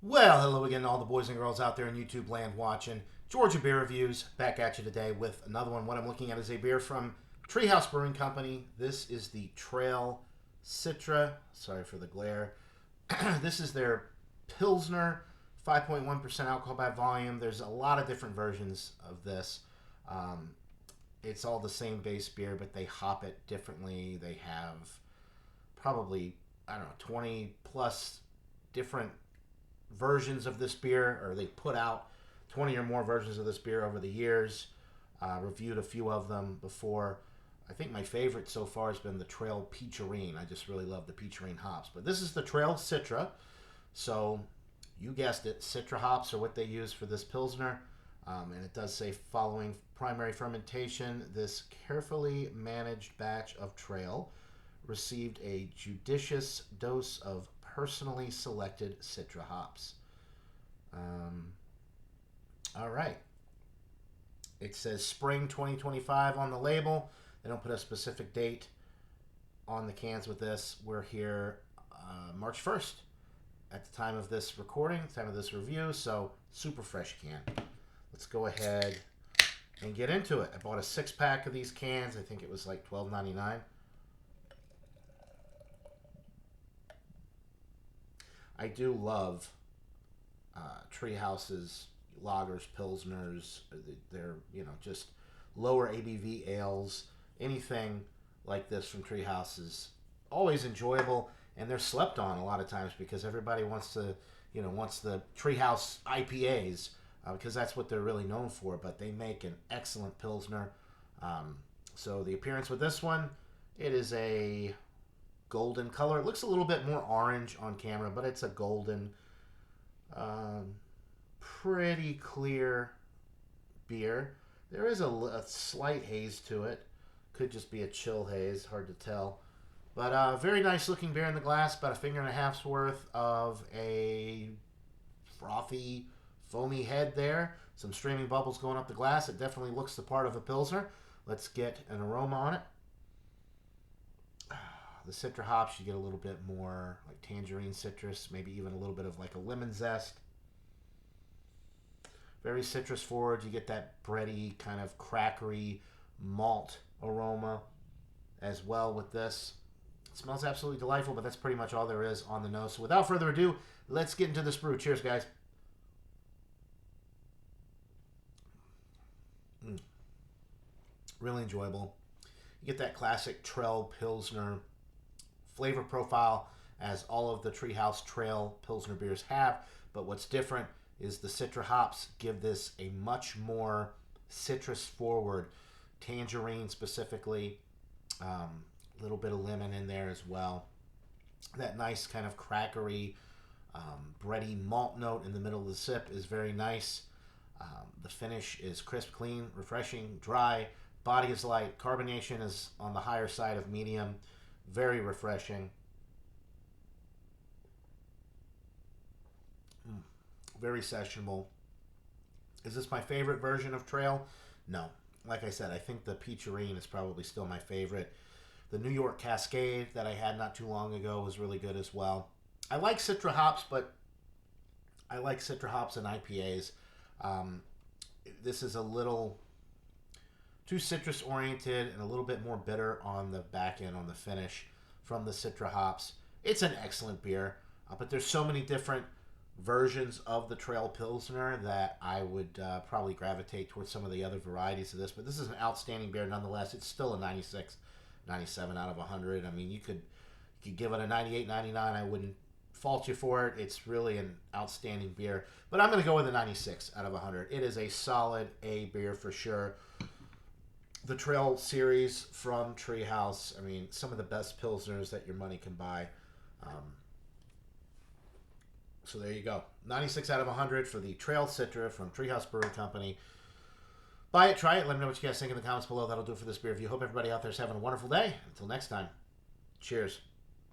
Well, hello again to all the boys and girls out there in YouTube land watching. Georgia Beer Reviews back at you today with another one. What I'm looking at is a beer from Treehouse Brewing Company. This is the Trail Citra. Sorry for the glare. This is their Pilsner, 5.1% alcohol by volume. There's a lot of different versions of this. Um, it's all the same base beer, but they hop it differently. They have probably, I don't know, 20 plus different versions of this beer, or they put out 20 or more versions of this beer over the years. Reviewed a few of them before. I think my favorite so far has been the Trail Peacherine. I just really love the Peacherine hops. But this is the Trail Citra. So you guessed it, Citra hops are what they use for this Pilsner. And it does say following primary fermentation, this carefully managed batch of Trail received a judicious dose of personally selected Citra hops. Um, all right. It says spring 2025 on the label. They don't put a specific date on the cans with this. We're here March 1st at the time of this recording, time of this review. So super fresh can. Let's go ahead and get into it. I bought a 6-pack of these cans. I think it was like $12.99. I do love Treehouse's lagers, pilsners. They're just lower ABV ales. Anything like this from Treehouse is always enjoyable, and they're slept on a lot of times because everybody wants the Treehouse IPAs because that's what they're really known for. But they make an excellent pilsner. So the appearance with this one, it is a golden color. It looks a little bit more orange on camera, but it's a golden, pretty clear beer. There is a slight haze to it. Could just be a chill haze, hard to tell. But very nice looking beer in the glass, about a finger and a half's worth of a frothy, foamy head there. Some streaming bubbles going up the glass. It definitely looks the part of a Pilsner. Let's get an aroma on it. The Citra hops, you get a little bit more like tangerine citrus, maybe even a little bit of like a lemon zest. Very citrus forward. You get that bready, kind of crackery malt aroma as well with this. It smells absolutely delightful, but that's pretty much all there is on the nose. So without further ado, let's get into this brew. Cheers, guys. Really enjoyable. You get that classic Trail Pilsner flavor profile as all of the Treehouse Trail Pilsner beers have, but what's different is the Citra hops give this a much more citrus forward, tangerine specifically, a little bit of lemon in there as well. That nice kind of crackery, bready malt note in the middle of the sip is very nice. The finish is crisp, clean, refreshing, dry. Body is light. Carbonation is on the higher side of medium. Very refreshing. Very sessionable. Is this my favorite version of Trail? No. Like I said, I think the Peacherine is probably still my favorite. The New York Cascade that I had not too long ago was really good as well. I like Citra hops, but I like Citra hops and IPAs. This is a little too citrus oriented and a little bit more bitter on the back end, on the finish from the Citra hops. It's an excellent beer, but there's so many different versions of the Trail Pilsner that I would probably gravitate towards some of the other varieties of this. But this is an outstanding beer nonetheless. It's still a 96, 97 out of 100. I mean, you could give it a 98, 99. I wouldn't fault you for it. It's really an outstanding beer. But I'm going to go with a 96 out of 100. It is a solid A beer for sure. The Trail series from Treehouse, I mean, some of the best Pilsners that your money can buy. So there you go. 96 out of 100 for the Trail Citra from Treehouse Brewing Company. Buy it, try it. Let me know what you guys think in the comments below. That'll do it for this beer review. Hope everybody out there is having a wonderful day. Until next time, cheers.